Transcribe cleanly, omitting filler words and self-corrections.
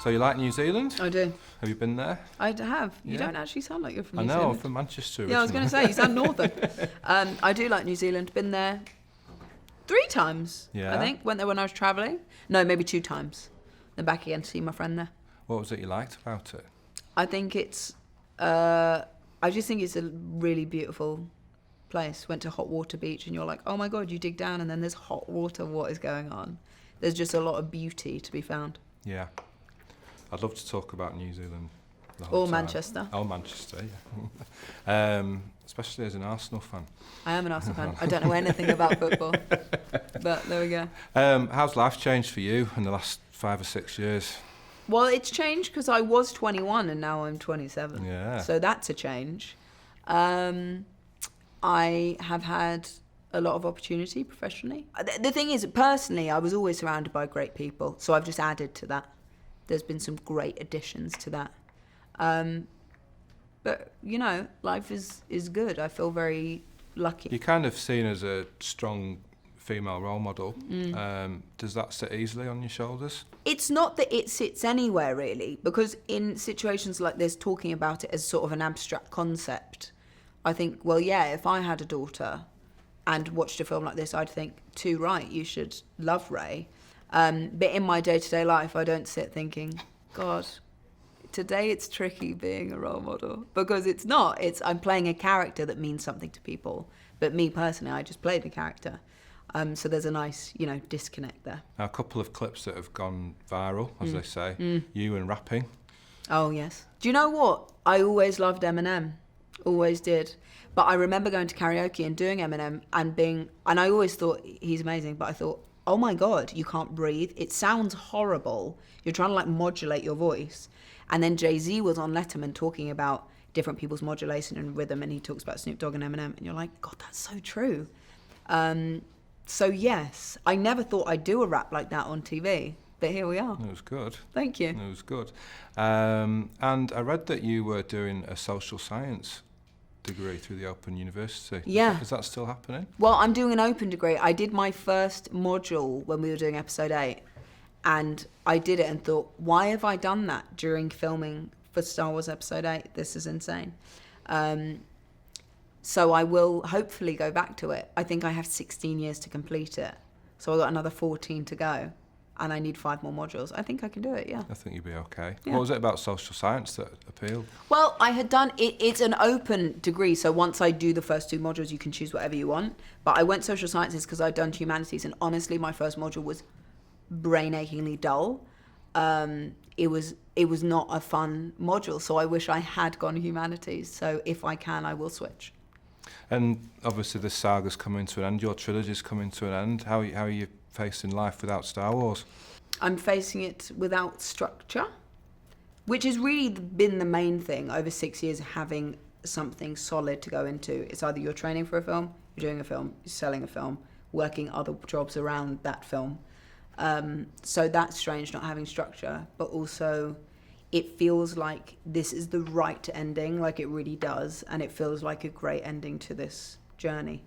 So you like New Zealand? I do. Have you been there? I have. You Yeah. don't actually sound like you're from I New know, Zealand. I'm from Manchester. Yeah, I was going to say, you sound northern. I do like New Zealand. Been there 3 times, Yeah. I think. Went there when I was travelling. No, maybe 2 times. Then back again to see my friend there. What was it you liked about it? I think it's... I just think it's a really beautiful place. Went to Hot Water Beach and you're like, oh my God, you dig down and then there's hot water. What is going on? There's just a lot of beauty to be found. Yeah. I'd love to talk about New Zealand the whole Or time. Manchester. Oh, Manchester, yeah. Especially as an Arsenal fan. I am an Arsenal fan. I don't know anything about football. But there we go. How's life changed for you in the last 5 or 6 years? Well, it's changed because I was 21 and now I'm 27. Yeah. So that's a change. I have had a lot of opportunity professionally. The thing is, personally, I was always surrounded by great people. So I've just added to that. There's been some great additions to that. But, you know, life is good. I feel very lucky. You're kind of seen as a strong female role model. Does that sit easily on your shoulders? It's not that it sits anywhere, really, because in situations like this, talking about it as sort of an abstract concept, I think, well, yeah, if I had a daughter and watched a film like this, I'd think, too right, you should love Ray. But in my day-to-day life, I don't sit thinking, God, today it's tricky being a role model. Because it's not. I'm playing a character that means something to people. But me, personally, I just play the character. So there's a nice, disconnect there. Now, a couple of clips that have gone viral, as they say. You and rapping. Oh, yes. Do you know what? I always loved Eminem. Always did. But I remember going to karaoke and doing Eminem and I always thought he's amazing, but I thought, oh my God, you can't breathe. It sounds horrible. You're trying to modulate your voice. And then Jay-Z was on Letterman talking about different people's modulation and rhythm, and he talks about Snoop Dogg and Eminem, and you're like, God, that's so true. So yes, I never thought I'd do a rap like that on TV, but here we are. It was good. Thank you. It was good. And I read that you were doing a social science degree through the Open University. Yeah. Is that still happening? Well, I'm doing an open degree. I did my first module when we were doing episode 8, and I did it and thought, why have I done that during filming for Star Wars episode 8? This is insane. So I will hopefully go back to it. I think I have 16 years to complete it. So I've got another 14 to go. And I need 5 more modules. I think I can do it, yeah. I think you'll be okay. Yeah. What was it about social science that appealed? Well, I had done it. It's an open degree. So once I do the first 2 modules, you can choose whatever you want. But I went social sciences because I'd done humanities. And honestly, my first module was brain-achingly dull. It was not a fun module. So I wish I had gone humanities. So if I can, I will switch. And obviously this saga's coming to an end, your trilogy's coming to an end. How are you facing life without Star Wars? I'm facing it without structure, which has really been the main thing over 6 years, having something solid to go into. It's either you're training for a film, you're doing a film, you're selling a film, working other jobs around that film. So that's strange not having structure, but also it feels like this is the right ending, like it really does, and it feels like a great ending to this journey.